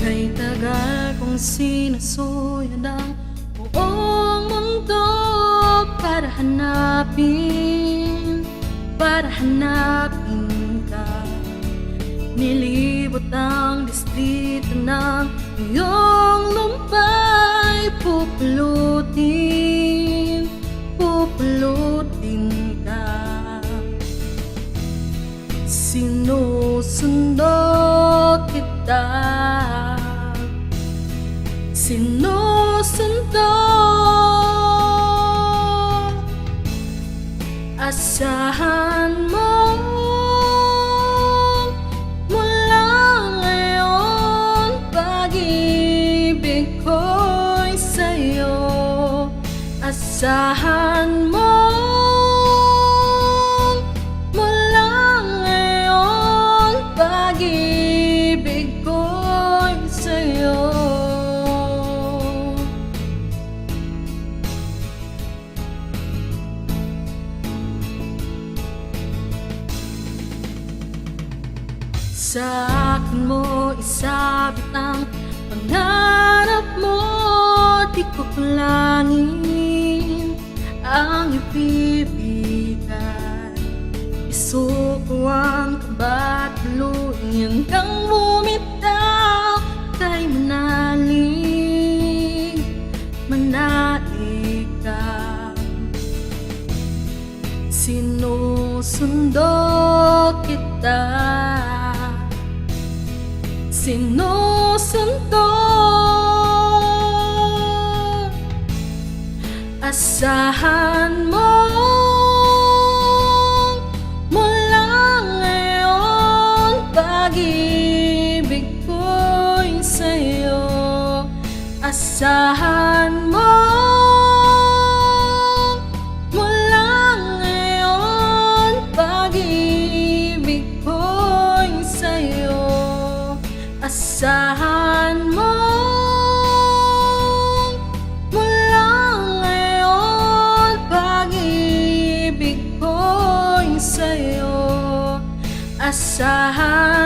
Kay tagal kong sinusuyan ang buong mundo para hanapin ka. Nilibot ang distrito ng iyong lumbay. Pupulutin ka. Sinusundo kita, sinusundo. Asahan mo mula ngayon, pag-ibig ko'y sa'yo. Asahan mo mula ngayon, pag-ibig ko'y sa'yo. Sa akin mo isabit ang pangarap mo, di ko kulangin ang ibibigay. Isuko ang kaba't luhin kang bumitaw, kay manalig ka. Sinusundo kita, sinusundo. Asahan mo mula ngayon, pag-ibig ko'y sa'yo. Asahan mo mula ngayon, pag-ibig ko'y sa'yo. Asahan mo mula ngayon, pag-ibig ko'y sa'yo. Asahan